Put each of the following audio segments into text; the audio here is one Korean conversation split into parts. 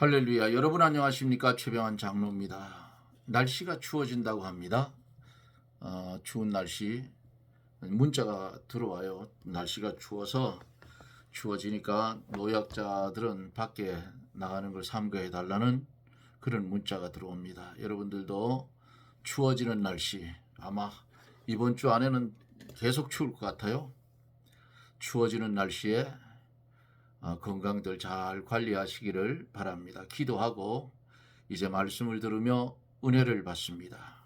할렐루야. 여러분 안녕하십니까? 최병환 장로입니다. 날씨가 추워진다고 합니다. 추운 날씨 문자가 들어와요. 날씨가 추워지니까 노약자들은 밖에 나가는 걸 삼가해 달라는 그런 문자가 들어옵니다. 여러분들도 추워지는 날씨 아마 이번 주 안에는 계속 추울 것 같아요. 추워지는 날씨에 건강들 잘 관리하시기를 바랍니다. 기도하고 이제 말씀을 들으며 은혜를 받습니다.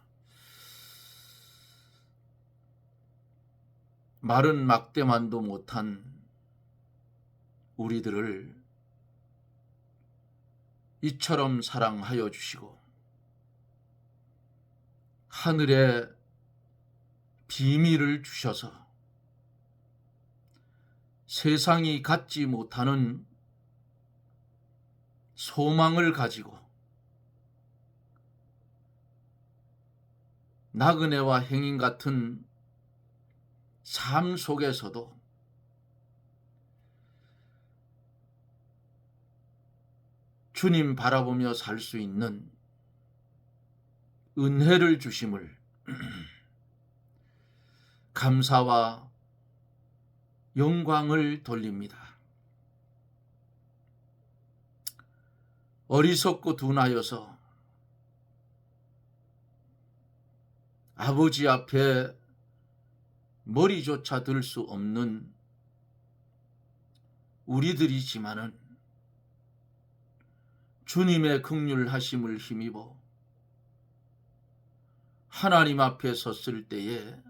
마른 막대만도 못한 우리들을 이처럼 사랑하여 주시고 하늘의 비밀을 주셔서 세상이 갖지 못하는 소망을 가지고 나그네와 행인 같은 삶 속에서도 주님 바라보며 살 수 있는 은혜를 주심을 감사와 영광을 돌립니다. 어리석고 둔하여서 아버지 앞에 머리조차 들 수 없는 우리들이지만은 주님의 긍휼하심을 힘입어 하나님 앞에 섰을 때에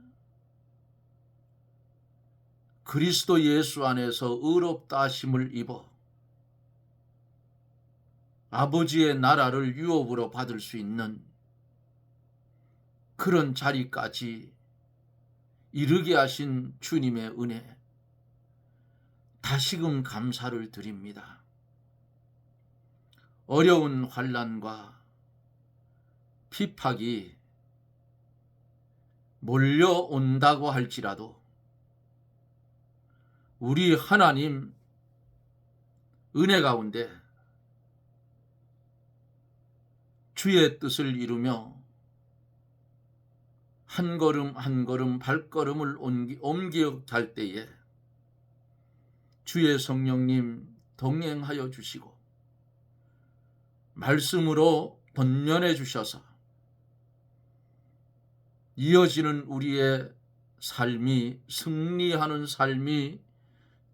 그리스도 예수 안에서 의롭다 하심을 입어 아버지의 나라를 유업으로 받을 수 있는 그런 자리까지 이르게 하신 주님의 은혜 다시금 감사를 드립니다. 어려운 환난과 핍박이 몰려온다고 할지라도 우리 하나님 은혜 가운데 주의 뜻을 이루며 한 걸음 한 걸음 발걸음을 옮겨 갈 때에 주의 성령님 동행하여 주시고 말씀으로 번면해 주셔서 이어지는 우리의 삶이 승리하는 삶이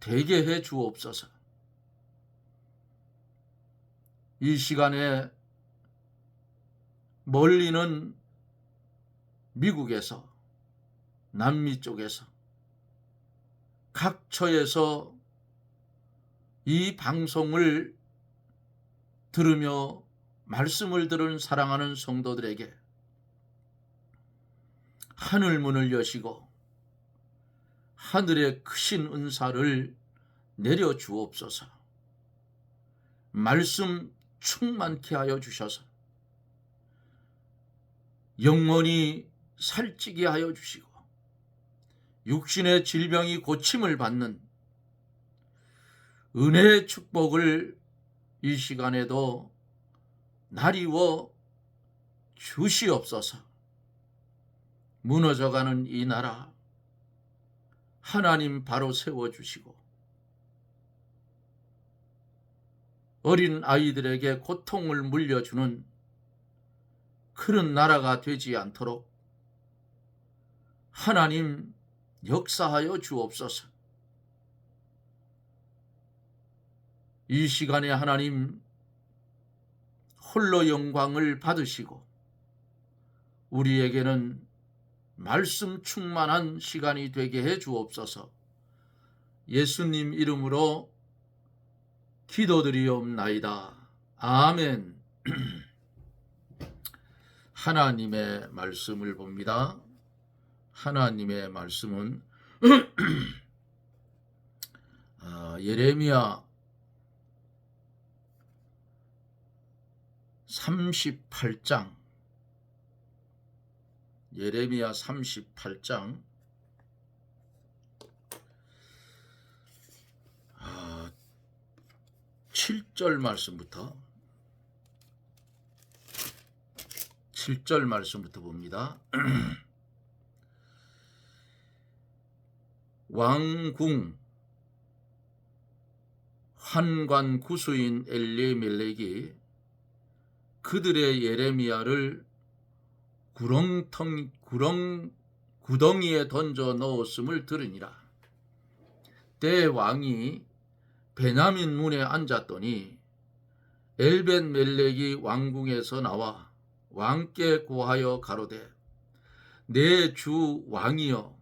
되게 해 주옵소서. 이 시간에 멀리는 미국에서 남미 쪽에서 각처에서 이 방송을 들으며 말씀을 들은 사랑하는 성도들에게 하늘 문을 여시고 하늘의 크신 은사를 내려 주옵소서. 말씀 충만케 하여 주셔서 영혼이 살찌게 하여 주시고 육신의 질병이 고침을 받는 은혜의 축복을 이 시간에도 나리워 주시옵소서. 무너져가는 이 나라 하나님 바로 세워주시고 어린 아이들에게 고통을 물려주는 그런 나라가 되지 않도록 하나님 역사하여 주옵소서. 이 시간에 하나님 홀로 영광을 받으시고 우리에게는 말씀 충만한 시간이 되게 해 주옵소서. 예수님 이름으로 기도드리옵나이다. 아멘. 하나님의 말씀을 봅니다. 하나님의 말씀은 예레미야 38장 예레미야 38장 7절 말씀부터 7절 말씀부터 봅니다. 왕궁 환관 구수인 엘리멜렉이 그들의 예레미야를 구덩이에 던져 넣었음을 들으니라. 때 왕이 베냐민 문에 앉았더니 엘벤멜렉이 왕궁에서 나와 왕께 고하여 가로되, 내 주 왕이여,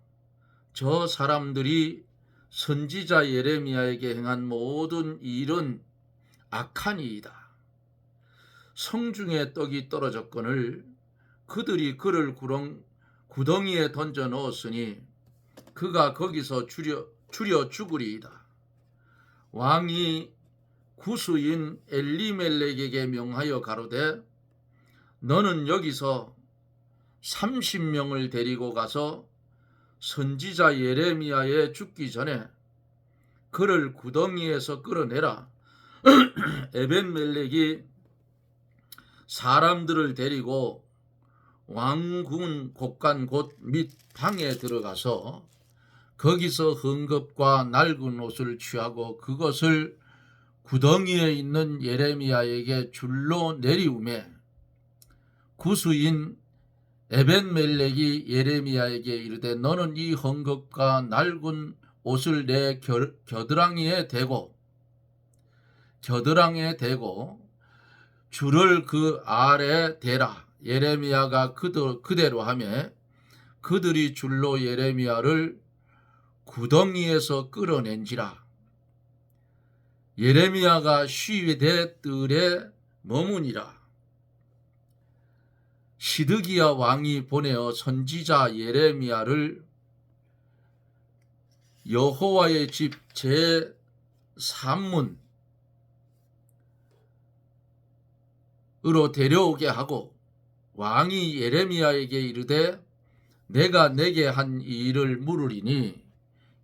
저 사람들이 선지자 예레미야에게 행한 모든 일은 악하니이다. 성중에 떡이 떨어졌거늘 그들이 그를 구덩이에 던져 넣었으니 그가 거기서 추려 죽으리이다. 왕이 구수인 엘리멜렉에게 명하여 가로되, 너는 여기서 30명을 데리고 가서 선지자 예레미야에 죽기 전에 그를 구덩이에서 끌어내라. 에벤멜렉이 사람들을 데리고 왕궁 곳간 곳 및 방에 들어가서 거기서 헝겊과 낡은 옷을 취하고 그것을 구덩이에 있는 예레미야에게 줄로 내리우매, 구수인 에벤멜렉이 예레미야에게 이르되, 너는 이 헝겊과 낡은 옷을 내 겨드랑이에 대고 줄을 그 아래 대라. 예레미야가 그대로 하며 그들이 줄로 예레미야를 구덩이에서 끌어낸지라. 예레미야가 쉬되 뜰에 머무니라. 시드기야 왕이 보내어 선지자 예레미야를 여호와의 집 제3문으로 데려오게 하고, 왕이 예레미야에게 이르되, 내가 내게 한 이 일을 물으리니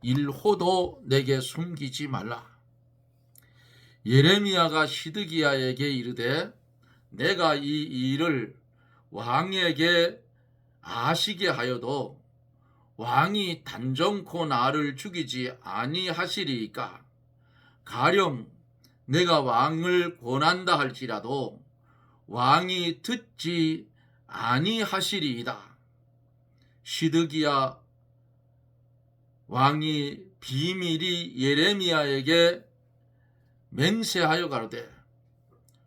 일호도 내게 숨기지 말라. 예레미야가 시드기야에게 이르되, 내가 이 일을 왕에게 아시게 하여도 왕이 단정코 나를 죽이지 아니하시리이까. 가령 내가 왕을 권한다 할지라도 왕이 듣지 아니하시리이다. 시드기야 왕이 비밀이 예레미야에게 맹세하여 가로되,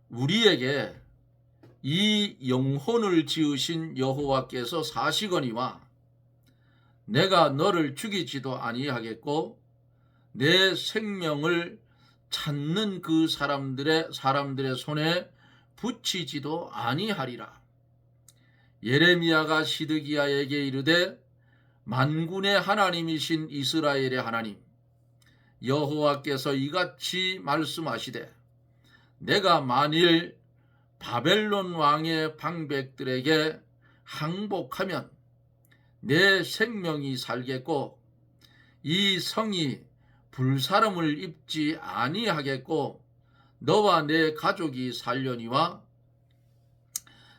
우리에게 이 영혼을 지으신 여호와께서 사시거니와 내가 너를 죽이지도 아니하겠고 내 생명을 찾는 그 사람들의 손에 붙이지도 아니하리라. 예레미야가 시드기야에게 이르되, 만군의 하나님이신 이스라엘의 하나님 여호와께서 이같이 말씀하시되, 내가 만일 바벨론 왕의 방백들에게 항복하면 내 생명이 살겠고 이 성이 불사름을 입지 아니하겠고 너와 내 가족이 살려니와,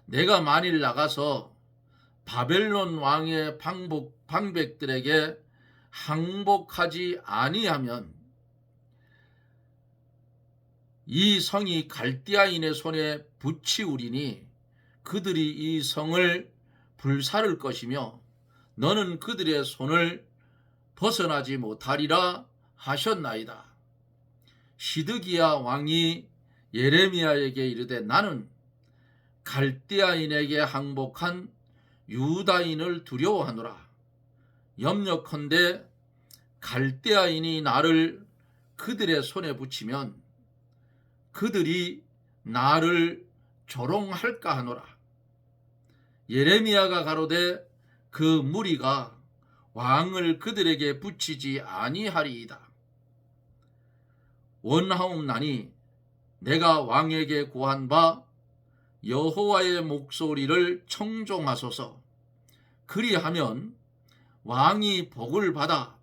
내가 만일 나가서 바벨론 왕의 방백들에게 항복하지 아니하면 이 성이 갈대아인의 손에 붙이우리니 그들이 이 성을 불사를 것이며 너는 그들의 손을 벗어나지 못하리라 하셨나이다. 시드기야 왕이 예레미야에게 이르되, 나는 갈대아인에게 항복한 유다인을 두려워하노라. 염려컨대 갈대아인이 나를 그들의 손에 붙이면 그들이 나를 조롱할까 하노라. 예레미야가 가로되, 그 무리가 왕을 그들에게 붙이지 아니하리이다. 원하옵나니 내가 왕에게 구한 바 여호와의 목소리를 청종하소서. 그리하면 왕이 복을 받아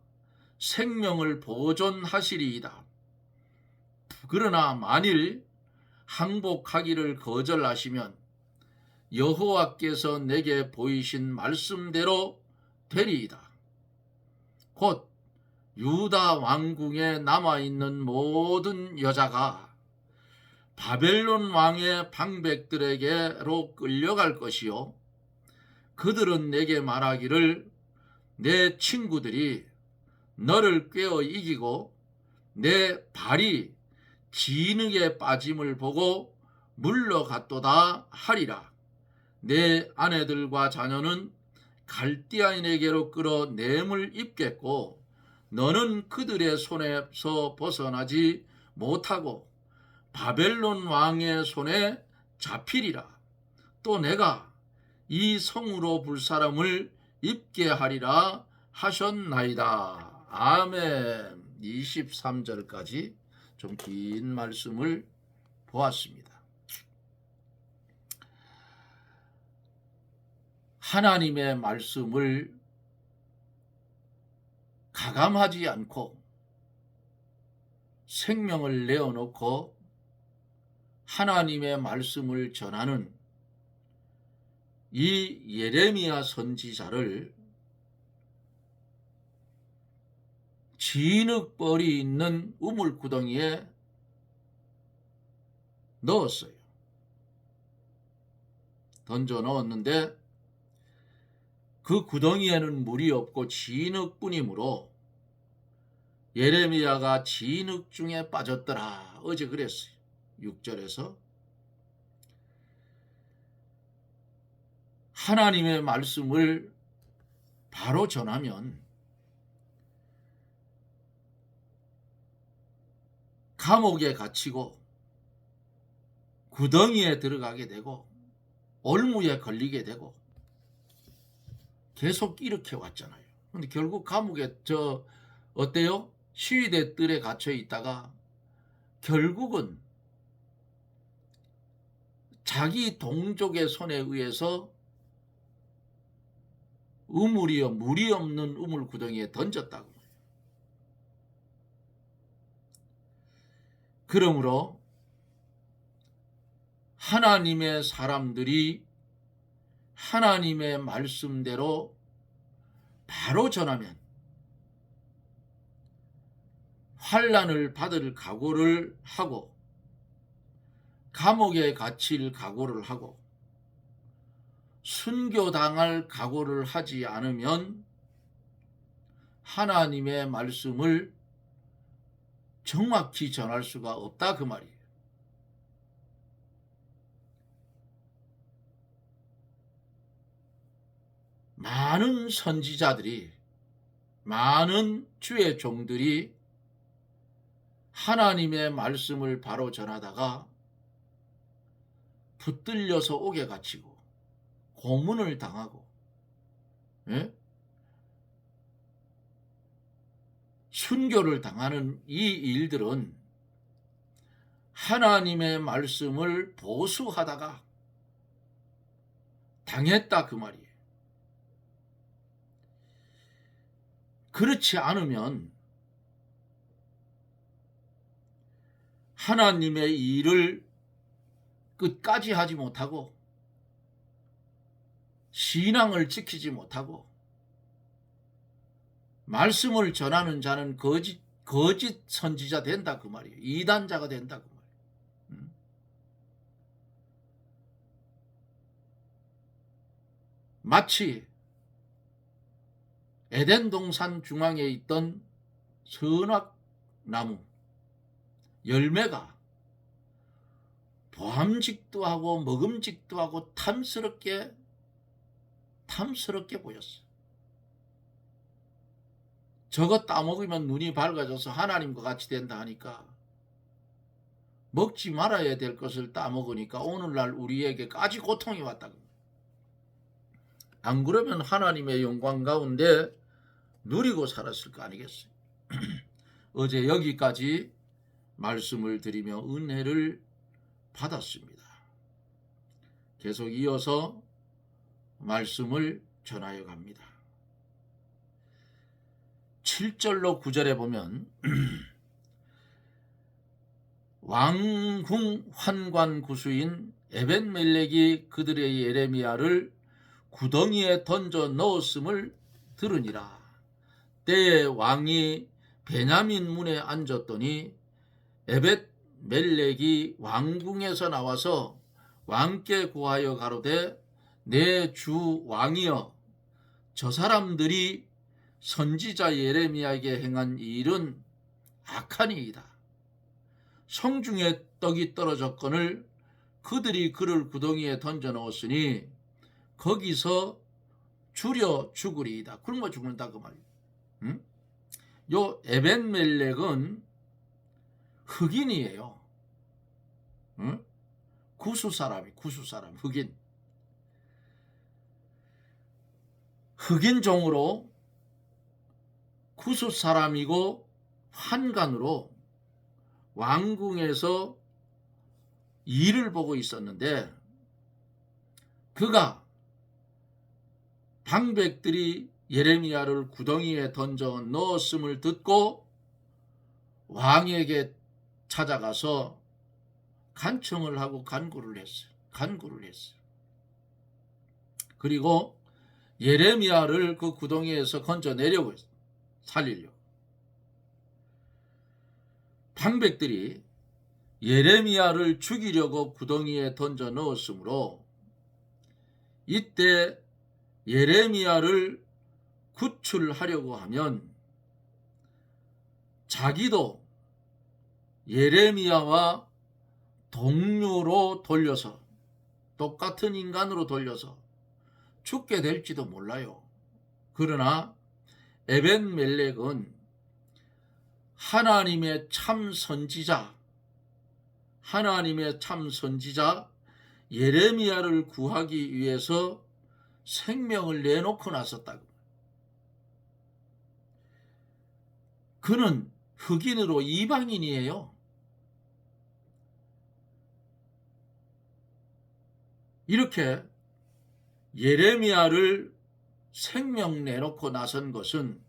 생명을 보존하시리이다. 그러나 만일 항복하기를 거절하시면 여호와께서 내게 보이신 말씀대로 되리이다. 곧 유다 왕궁에 남아있는 모든 여자가 바벨론 왕의 방백들에게로 끌려갈 것이요, 그들은 내게 말하기를 내 친구들이 너를 꿰어 이기고 내 발이 진흙에 빠짐을 보고 물러갔도다 하리라. 내 아내들과 자녀는 갈대아인에게로 끌어 뇌물 입겠고 너는 그들의 손에서 벗어나지 못하고 바벨론 왕의 손에 잡히리라. 또 내가 이 성으로 불사람을 입게 하리라 하셨나이다. 아멘. 23절까지 좀 긴 말씀을 보았습니다. 하나님의 말씀을 가감하지 않고 생명을 내어놓고 하나님의 말씀을 전하는 이 예레미야 선지자를 진흙벌이 있는 우물구덩이에 넣었어요. 던져 넣었는데 그 구덩이에는 물이 없고 진흙뿐이므로 예레미야가 진흙 중에 빠졌더라. 어제 그랬어요. 6절에서 하나님의 말씀을 바로 전하면 감옥에 갇히고 구덩이에 들어가게 되고 올무에 걸리게 되고 계속 이렇게 왔잖아요. 근데 결국 감옥에 어때요? 시위대 뜰에 갇혀 있다가 결국은 자기 동족의 손에 의해서 물이 없는 우물 구덩이에 던졌다고. 그러므로 하나님의 사람들이 하나님의 말씀대로 바로 전하면 환난을 받을 각오를 하고 감옥에 갇힐 각오를 하고 순교당할 각오를 하지 않으면 하나님의 말씀을 정확히 전할 수가 없다 그 말이에요. 많은 선지자들이, 많은 주의 종들이 하나님의 말씀을 바로 전하다가 붙들려서 옥에 갇히고 고문을 당하고, 예? 순교를 당하는 이 일들은 하나님의 말씀을 보수하다가 당했다 그 말이에요. 그렇지 않으면 하나님의 일을 끝까지 하지 못하고 신앙을 지키지 못하고 말씀을 전하는 자는 거짓 선지자 된다 그 말이에요. 이단자가 된다 그 말이에요. 마치 에덴 동산 중앙에 있던 선악나무 열매가 보암직도 하고 먹음직도 하고 탐스럽게 보였어. 저거 따먹으면 눈이 밝아져서 하나님과 같이 된다 하니까 먹지 말아야 될 것을 따먹으니까 오늘날 우리에게까지 고통이 왔다. 안 그러면 하나님의 영광 가운데 누리고 살았을 거 아니겠어요. 어제 여기까지 말씀을 드리며 은혜를 받았습니다. 계속 이어서 말씀을 전하여 갑니다. 7절로 9절에 보면 왕궁 환관 구수인 에벤멜렉이 그들의 예레미야를 구덩이에 던져 넣었음을 들으니라. 때에 왕이 베냐민 문에 앉았더니 에벳멜렉이 왕궁에서 나와서 왕께 구하여 가로되 내 주 왕이여, 저 사람들이 선지자 예레미야에게 행한 이 일은 악하니이다. 성중에 떡이 떨어졌거늘 그들이 그를 구덩이에 던져 넣었으니 거기서 줄여 죽으리이다. 굶어 죽는다 그 말이에요. 응? 요 에벤멜렉은 흑인이에요. 응? 구수 사람, 흑인. 흑인종으로 구수 사람이고 환관으로 왕궁에서 일을 보고 있었는데 그가 방백들이 예레미야를 구덩이에 던져 넣었음을 듣고 왕에게 찾아가서 간청을 하고 간구를 했어요. 그리고 예레미야를 그 구덩이에서 건져내려고 했어요. 살리려고. 방백들이 예레미야를 죽이려고 구덩이에 던져 넣었으므로 이때 예레미야를 구출하려고 하면 자기도 예레미야와 동료로 돌려서, 똑같은 인간으로 돌려서 죽게 될지도 몰라요. 그러나 에벤멜렉은 하나님의 참 선지자 예레미야를 구하기 위해서 생명을 내놓고 나섰다고. 그는 흑인으로 이방인이에요. 이렇게 예레미야를 생명 내놓고 나선 것은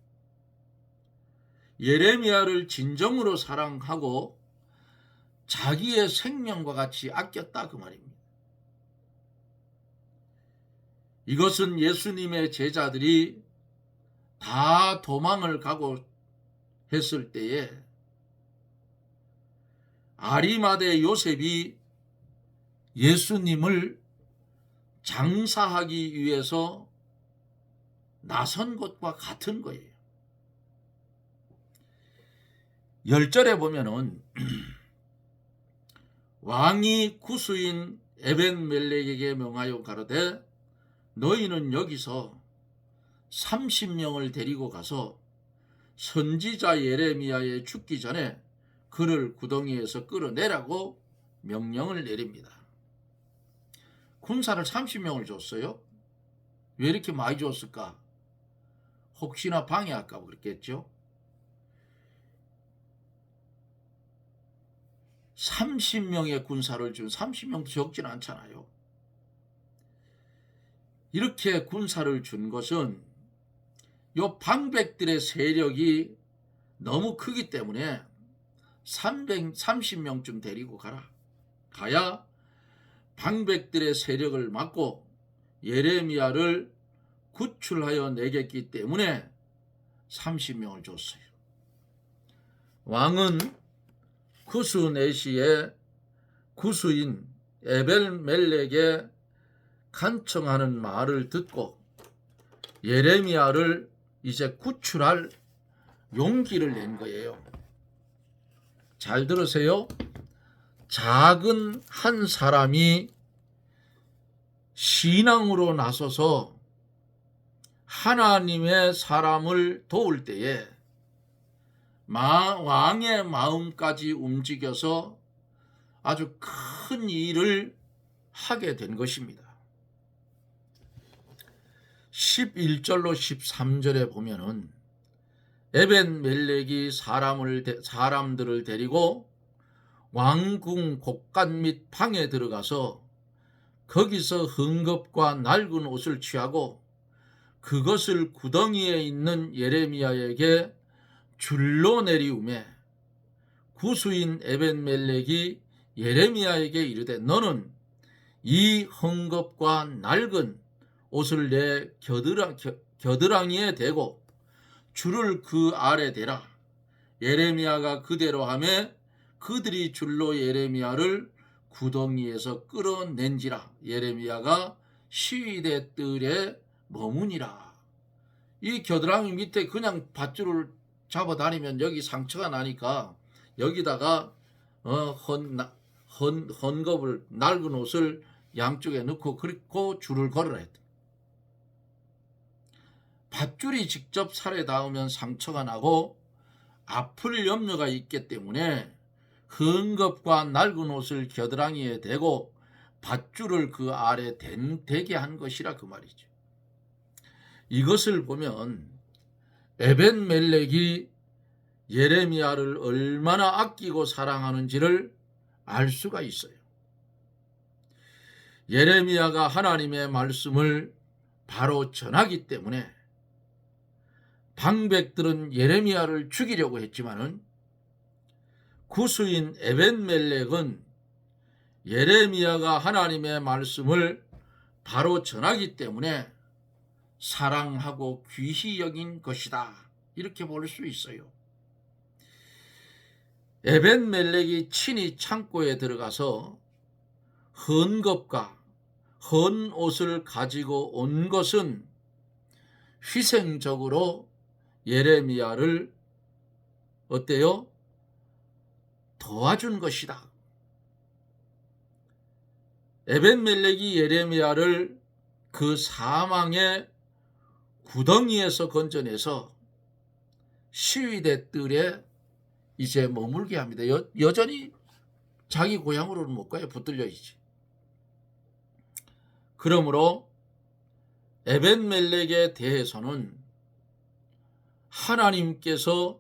예레미야를 진정으로 사랑하고 자기의 생명과 같이 아꼈다 그 말입니다. 이것은 예수님의 제자들이 다 도망을 가고 했을 때에 아리마대 요셉이 예수님을 장사하기 위해서 나선 것과 같은 거예요. 10절에 보면은 왕이 구수인 에벤멜렉에게 명하여 가로되 너희는 여기서 30명을 데리고 가서 선지자 예레미야의 죽기 전에 그를 구덩이에서 끌어내라고 명령을 내립니다. 군사를 30명을 줬어요. 왜 이렇게 많이 줬을까? 혹시나 방해할까 그랬겠죠. 30명의 군사를 준 30명도 적진 않잖아요. 이렇게 군사를 준 것은 요 방백들의 세력이 너무 크기 때문에 330명쯤 데리고 가야 방백들의 세력을 막고 예레미야를 구출하여 내겠기 때문에 30명을 줬어요. 왕은 구스네시의 구스인 에벨멜렉의 간청하는 말을 듣고 예레미야를 이제 구출할 용기를 낸 거예요. 잘 들으세요. 작은 한 사람이 신앙으로 나서서 하나님의 사람을 도울 때에 왕의 마음까지 움직여서 아주 큰 일을 하게 된 것입니다. 11절로 13절에 보면은 에벤멜렉이 사람들을 데리고 왕궁 곳간 및 방에 들어가서 거기서 헝겊과 낡은 옷을 취하고 그것을 구덩이에 있는 예레미야에게 줄로 내리우매 구수인 에벤멜렉이 예레미야에게 이르되 너는 이 헝겊과 낡은 옷을 내 겨드랑이에 대고 줄을 그 아래 대라. 예레미야가 그대로 하매 그들이 줄로 예레미야를 구덩이에서 끌어낸지라. 예레미야가 시위대 뜰에 머무니라. 이 겨드랑이 밑에 그냥 밧줄을 잡아 다니면 여기 상처가 나니까 여기다가 헝겊을 낡은 옷을 양쪽에 넣고 그리고 줄을 걸어라 했다. 밧줄이 직접 살에 닿으면 상처가 나고 아플 염려가 있기 때문에 헝겊과 낡은 옷을 겨드랑이에 대고 밧줄을 그 아래 대게 한 것이라 그 말이죠. 이것을 보면 에벤멜렉이 예레미야를 얼마나 아끼고 사랑하는지를 알 수가 있어요. 예레미야가 하나님의 말씀을 바로 전하기 때문에 방백들은 예레미야를 죽이려고 했지만은 구수인 에벤멜렉은 예레미야가 하나님의 말씀을 바로 전하기 때문에 사랑하고 귀히 여긴 것이다. 이렇게 볼 수 있어요. 에벤멜렉이 친히 창고에 들어가서 헝겊과 헌 옷을 가지고 온 것은 희생적으로 예레미야를 어때요? 도와준 것이다. 에벤멜렉이 예레미야를 그 사망의 구덩이에서 건져내서 시위대 뜰에 이제 머물게 합니다. 여전히 자기 고향으로는 못 가요. 붙들려 있지. 그러므로 에벤멜렉에 대해서는 하나님께서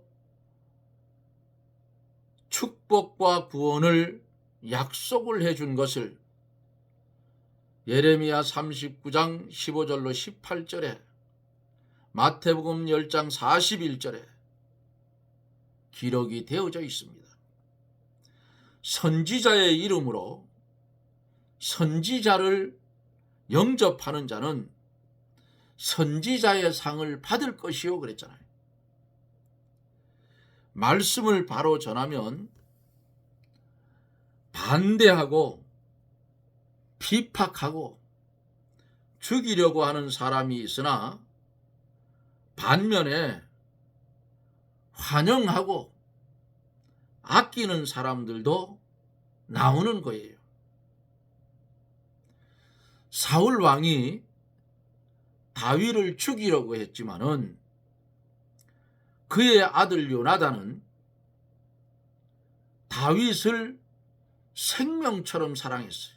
축복과 구원을 약속을 해준 것을 예레미야 39장 15절로 18절에 마태복음 10장 41절에 기록이 되어져 있습니다. 선지자의 이름으로 선지자를 영접하는 자는 선지자의 상을 받을 것이요 그랬잖아요. 말씀을 바로 전하면 반대하고 비판하고 죽이려고 하는 사람이 있으나 반면에 환영하고 아끼는 사람들도 나오는 거예요. 사울 왕이 다윗을 죽이려고 했지만은 그의 아들 요나단은 다윗을 생명처럼 사랑했어요.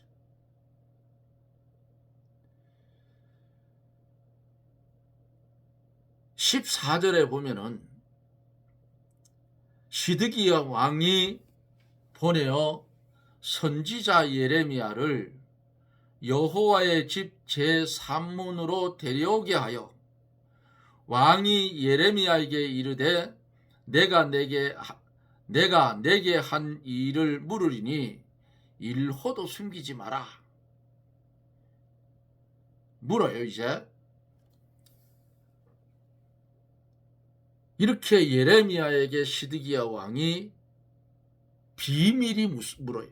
(14절에) 보면은 시드기야 왕이 보내어 선지자 예레미야를 여호와의 집 제3문으로 데려오게 하여 왕이 예레미야에게 이르되 내가 내게 한 일을 물으리니 일호도 숨기지 마라. 물어요. 이제 이렇게 예레미야에게 시드기야 왕이 비밀이 물어요.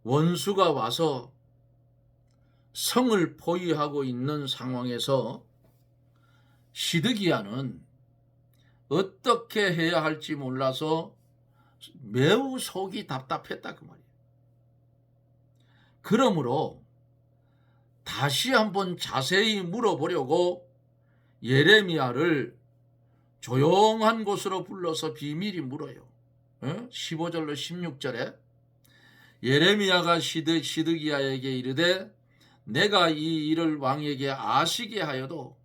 원수가 와서 성을 포위하고 있는 상황에서 시드기야는 어떻게 해야 할지 몰라서 매우 속이 답답했다 그 말이에요. 그러므로 다시 한번 자세히 물어보려고 예레미야를 조용한 곳으로 불러서 비밀이 물어요. 15절로 16절에 예레미야가 시드기야에게 이르되 내가 이 일을 왕에게 아시게 하여도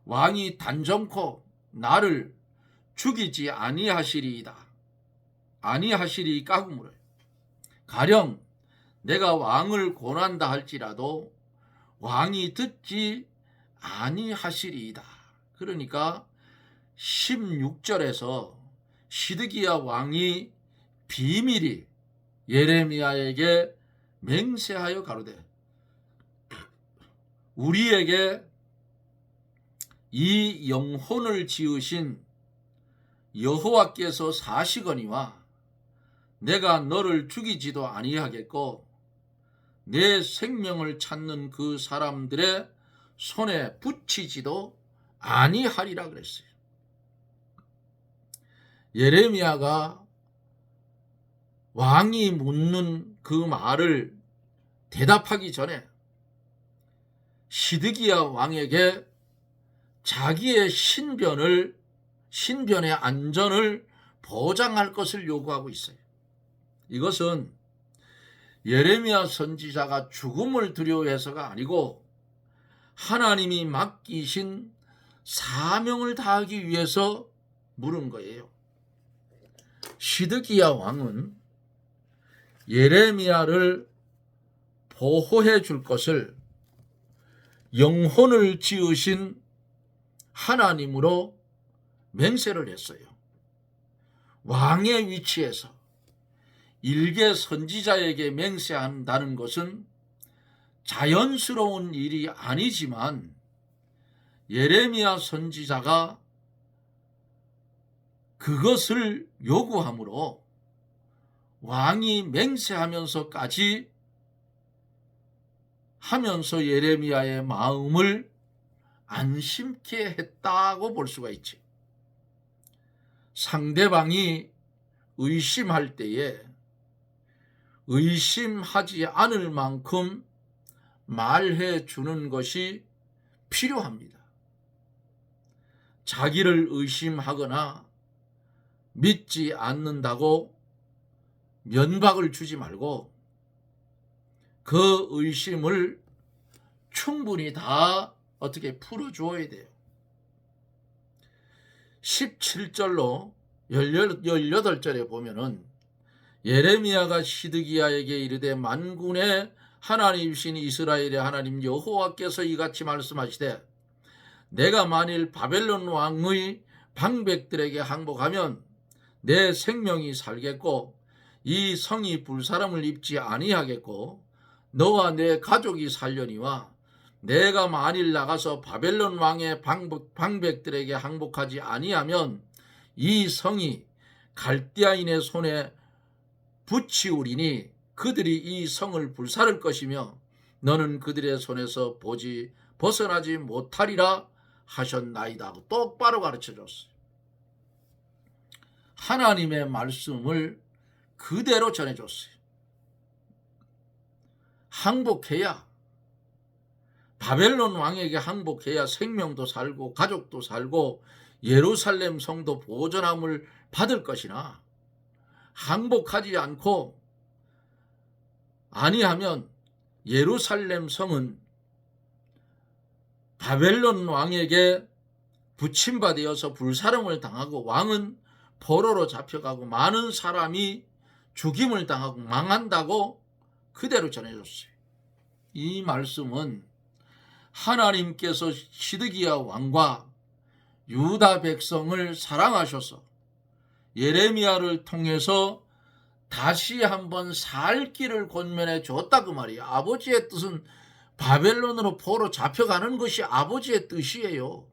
왕이 단정코 나를 죽이지 아니하시리까 물어요. 가령 내가 왕을 고난다 할지라도 왕이 듣지 아니하시리이다. 그러니까 16절에서 시드기야 왕이 비밀이 예레미야에게 맹세하여 가로되 우리에게 이 영혼을 지으신 여호와께서 사시거니와 내가 너를 죽이지도 아니하겠고 내 생명을 찾는 그 사람들의 손에 붙이지도 아니하리라 그랬어요. 예레미야가 왕이 묻는 그 말을 대답하기 전에 시드기야 왕에게 자기의 신변의 안전을 보장할 것을 요구하고 있어요. 이것은 예레미야 선지자가 죽음을 두려워해서가 아니고 하나님이 맡기신 사명을 다하기 위해서 물은 거예요. 시드기야 왕은 예레미야를 보호해 줄 것을 영혼을 지으신 하나님으로 맹세를 했어요. 왕의 위치에서 일개 선지자에게 맹세한다는 것은 자연스러운 일이 아니지만 예레미야 선지자가 그것을 요구하므로 왕이 맹세하면서까지 하면서 예레미야의 마음을 안심케 했다고 볼 수가 있지. 상대방이 의심할 때에 의심하지 않을 만큼 말해 주는 것이 필요합니다. 자기를 의심하거나 믿지 않는다고 면박을 주지 말고 그 의심을 충분히 다 어떻게 풀어주어야 돼요. 17절로 18절에 보면은 예레미야가 시드기야에게 이르되 만군의 하나님이신 이스라엘의 하나님 여호와께서 이같이 말씀하시되 내가 만일 바벨론 왕의 방백들에게 항복하면 내 생명이 살겠고 이 성이 불사람을 입지 아니하겠고 너와 내 가족이 살려니와 내가 만일 나가서 바벨론 왕의 방백들에게 항복하지 아니하면 이 성이 갈대아인의 손에 붙이우리니 그들이 이 성을 불사를 것이며 너는 그들의 손에서 벗어나지 못하리라 하셨나이다 하고 똑바로 가르쳐줬어요. 하나님의 말씀을 그대로 전해줬어요. 항복해야, 바벨론 왕에게 항복해야 생명도 살고 가족도 살고 예루살렘 성도 보존함을 받을 것이나 항복하지 않고 아니하면 예루살렘 성은 바벨론 왕에게 붙임받아서 불사름을 당하고 왕은 포로로 잡혀가고 많은 사람이 죽임을 당하고 망한다고 그대로 전해줬어요. 이 말씀은 하나님께서 시드기야 왕과 유다 백성을 사랑하셔서 예레미야를 통해서 다시 한번 살 길을 권면해 줬다 그 말이에요. 아버지의 뜻은 바벨론으로 포로 잡혀가는 것이 아버지의 뜻이에요.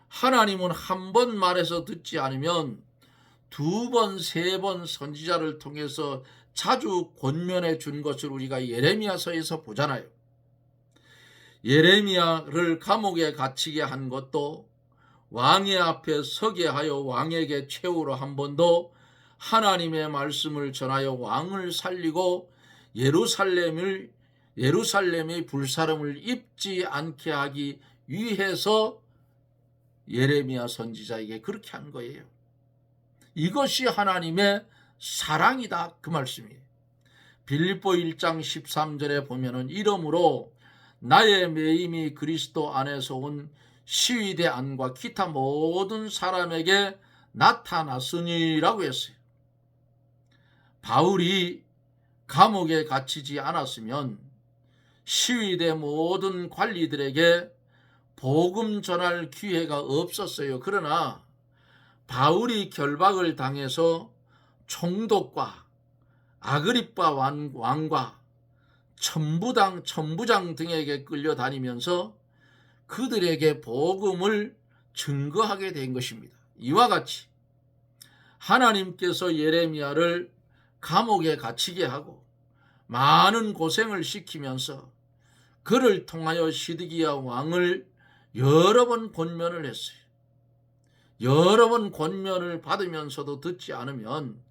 하나님은 한 번 말해서 듣지 않으면 두 번, 세 번 선지자를 통해서 자주 권면해 준 것을 우리가 예레미야서에서 보잖아요. 예레미야를 감옥에 갇히게 한 것도 왕의 앞에 서게 하여 왕에게 최후로 한 번도 하나님의 말씀을 전하여 왕을 살리고 예루살렘의 불사름을 입지 않게 하기 위해서 예레미야 선지자에게 그렇게 한 거예요. 이것이 하나님의 사랑이다 그 말씀이에요. 빌립보 1장 13절에 보면은 이러므로 나의 매임이 그리스도 안에서 온 시위대 안과 기타 모든 사람에게 나타났으니라고 했어요. 바울이 감옥에 갇히지 않았으면 시위대 모든 관리들에게 복음 전할 기회가 없었어요. 그러나 바울이 결박을 당해서 총독과 아그리빠 왕과 천부장 등에게 끌려다니면서 그들에게 복음을 증거하게 된 것입니다. 이와 같이 하나님께서 예레미야를 감옥에 갇히게 하고 많은 고생을 시키면서 그를 통하여 시드기야 왕을 여러 번 권면을 했어요. 여러 번 권면을 받으면서도 듣지 않으면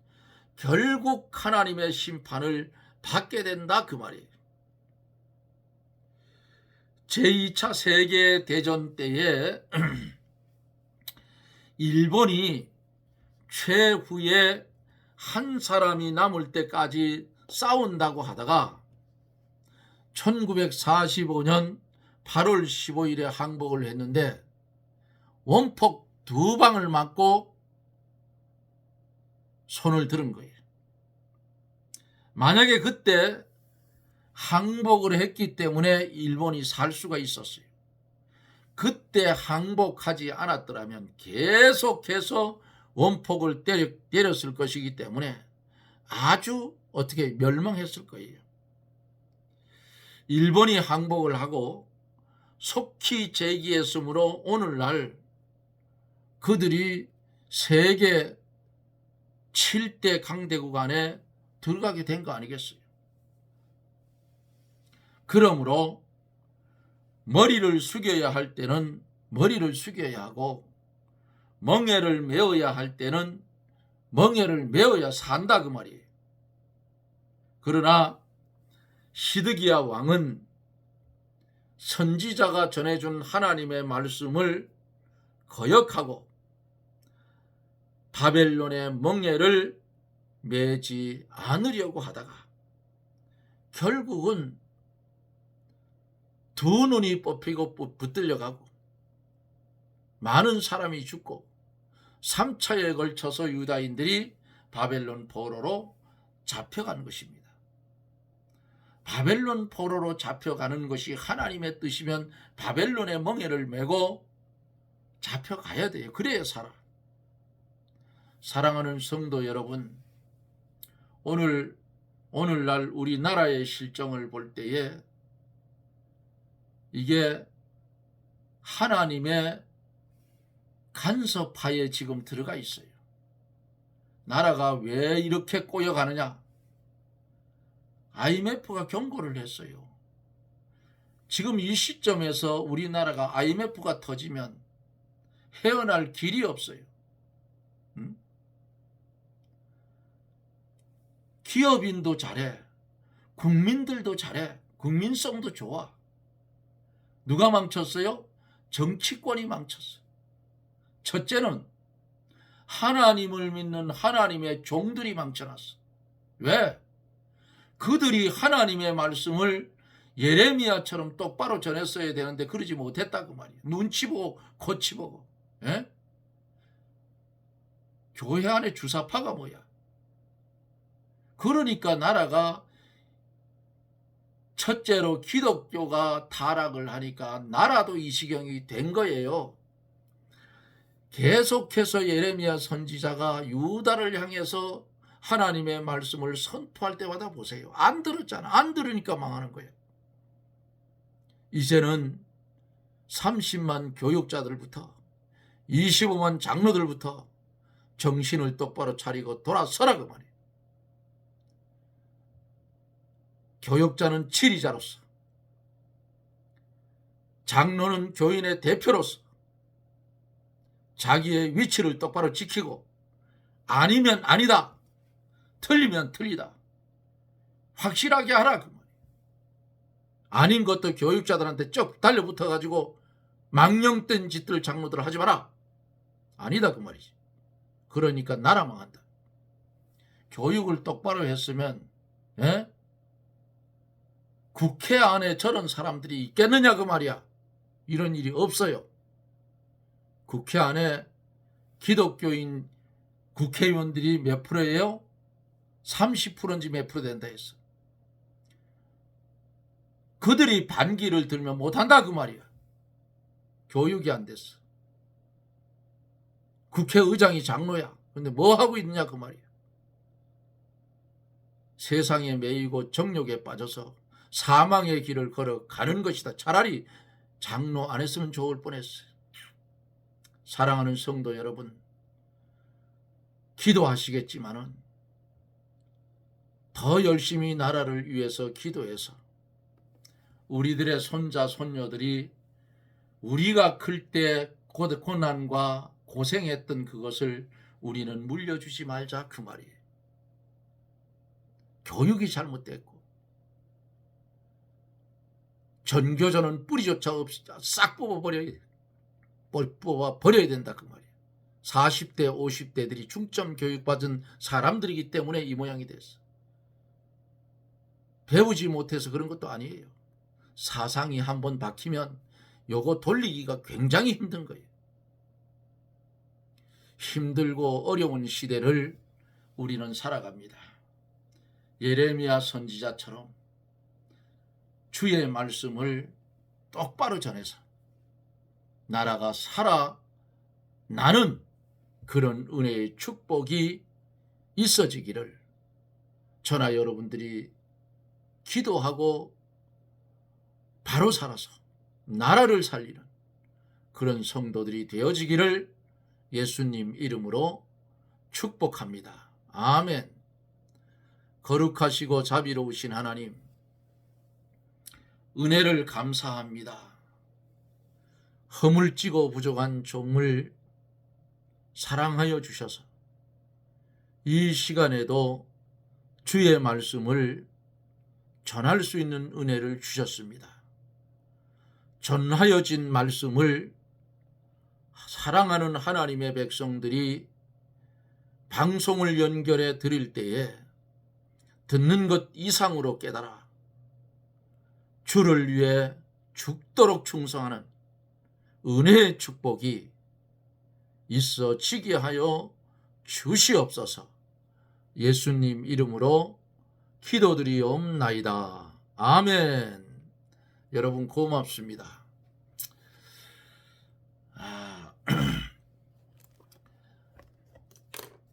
결국 하나님의 심판을 받게 된다 그 말이에요. 제2차 세계대전 때에 일본이 최후에 한 사람이 남을 때까지 싸운다고 하다가 1945년 8월 15일에 항복을 했는데 원폭 2방을 맞고 손을 들은 거예요. 만약에 그때 항복을 했기 때문에 일본이 살 수가 있었어요. 그때 항복하지 않았더라면 계속해서 원폭을 때렸을 것이기 때문에 아주 어떻게 멸망했을 거예요. 일본이 항복을 하고 속히 재기했으므로 오늘날 그들이 세계 7대 강대국 안에 들어가게 된 거 아니겠어요? 그러므로 머리를 숙여야 할 때는 머리를 숙여야 하고 멍에를 메어야 할 때는 멍에를 메어야 산다 그 말이에요. 그러나 시드기야 왕은 선지자가 전해준 하나님의 말씀을 거역하고 바벨론의 멍에를 매지 않으려고 하다가 결국은 두 눈이 뽑히고 붙들려가고 많은 사람이 죽고 3차에 걸쳐서 유다인들이 바벨론 포로로 잡혀가는 것입니다. 바벨론 포로로 잡혀가는 것이 하나님의 뜻이면 바벨론의 멍에를 메고 잡혀가야 돼요. 그래야 살아. 사랑하는 성도 여러분, 오늘날 우리나라의 실정을 볼 때에 이게 하나님의 간섭하에 지금 들어가 있어요. 나라가 왜 이렇게 꼬여가느냐? IMF가 경고를 했어요. 지금 이 시점에서 우리나라가 IMF가 터지면 헤어날 길이 없어요. 기업인도 잘해. 국민들도 잘해. 국민성도 좋아. 누가 망쳤어요? 정치권이 망쳤어요. 첫째는 하나님을 믿는 하나님의 종들이 망쳐놨어. 왜? 그들이 하나님의 말씀을 예레미야처럼 똑바로 전했어야 되는데 그러지 못했다 그 말이에요. 눈치 보고 코치 보고. 예? 교회 안에 주사파가 뭐야? 그러니까 나라가 첫째로 기독교가 타락을 하니까 나라도 이 지경이 된 거예요. 계속해서 예레미야 선지자가 유다를 향해서 하나님의 말씀을 선포할 때마다 보세요. 안 들었잖아. 안 들으니까 망하는 거예요. 이제는 30만 교육자들부터 25만 장로들부터 정신을 똑바로 차리고 돌아서라 그 말이에요. 교육자는 지리자로서, 장로는 교인의 대표로서 자기의 위치를 똑바로 지키고 아니면 아니다, 틀리면 틀리다 확실하게 하라 그 말이에요. 아닌 것도 교육자들한테 쭉 달려붙어가지고 망령된 짓들 장로들 하지 마라. 아니다 그 말이지. 그러니까 나라 망한다. 교육을 똑바로 했으면 국회 안에 저런 사람들이 있겠느냐 그 말이야. 이런 일이 없어요. 국회 안에 기독교인 국회의원들이 몇 프로예요? 30%인지 몇 프로 된다 했어. 그들이 반기를 들면 못한다 그 말이야. 교육이 안 됐어. 국회의장이 장로야. 근데 뭐 하고 있느냐 그 말이야. 세상에 매이고 정욕에 빠져서 사망의 길을 걸어가는 것이다. 차라리 장로 안 했으면 좋을 뻔했어요. 사랑하는 성도 여러분, 기도하시겠지만은 더 열심히 나라를 위해서 기도해서 우리들의 손자 손녀들이 우리가 클 때 고난과 고생했던 그것을 우리는 물려주지 말자, 그 말이에요. 교육이 잘못됐고 전교조는 뿌리조차 없이 싹 뽑아버려야 된다, 그 말이에요. 40대 50대들이 중점 교육받은 사람들이기 때문에 이 모양이 됐어. 배우지 못해서 그런 것도 아니에요. 사상이 한번 박히면 요거 돌리기가 굉장히 힘든 거예요. 힘들고 어려운 시대를 우리는 살아갑니다. 예레미야 선지자처럼 주의 말씀을 똑바로 전해서 나라가 살아나는 그런 은혜의 축복이 있어지기를 저나 여러분들이 기도하고 바로 살아서 나라를 살리는 그런 성도들이 되어지기를 예수님 이름으로 축복합니다. 아멘. 거룩하시고 자비로우신 하나님, 은혜를 감사합니다. 허물지고 부족한 종을 사랑하여 주셔서 이 시간에도 주의 말씀을 전할 수 있는 은혜를 주셨습니다. 전하여진 말씀을 사랑하는 하나님의 백성들이 방송을 연결해 드릴 때에 듣는 것 이상으로 깨달아 주를 위해 죽도록 충성하는 은혜의 축복이 있어지게 하여 주시옵소서. 예수님 이름으로 기도드리옵나이다. 아멘. 여러분 고맙습니다.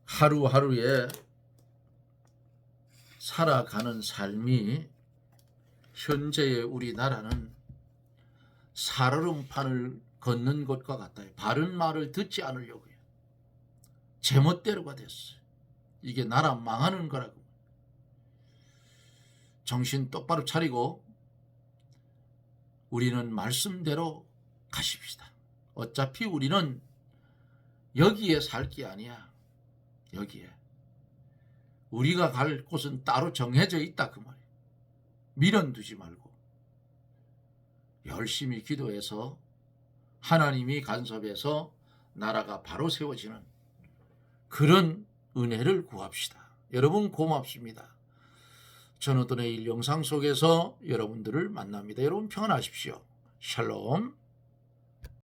하루하루에 살아가는 삶이 현재의 우리나라는 살얼음판을 걷는 것과 같아요. 바른 말을 듣지 않으려고요. 제멋대로가 됐어요. 이게 나라 망하는 거라고. 정신 똑바로 차리고 우리는 말씀대로 가십시다. 어차피 우리는 여기에 살 게 아니야. 여기에. 우리가 갈 곳은 따로 정해져 있다, 그 말이에요. 미련 두지 말고 열심히 기도해서 하나님이 간섭해서 나라가 바로 세워지는 그런 은혜를 구합시다. 여러분 고맙습니다. 전우돈의 일 영상 속에서 여러분들을 만납니다. 여러분 평안하십시오. 샬롬.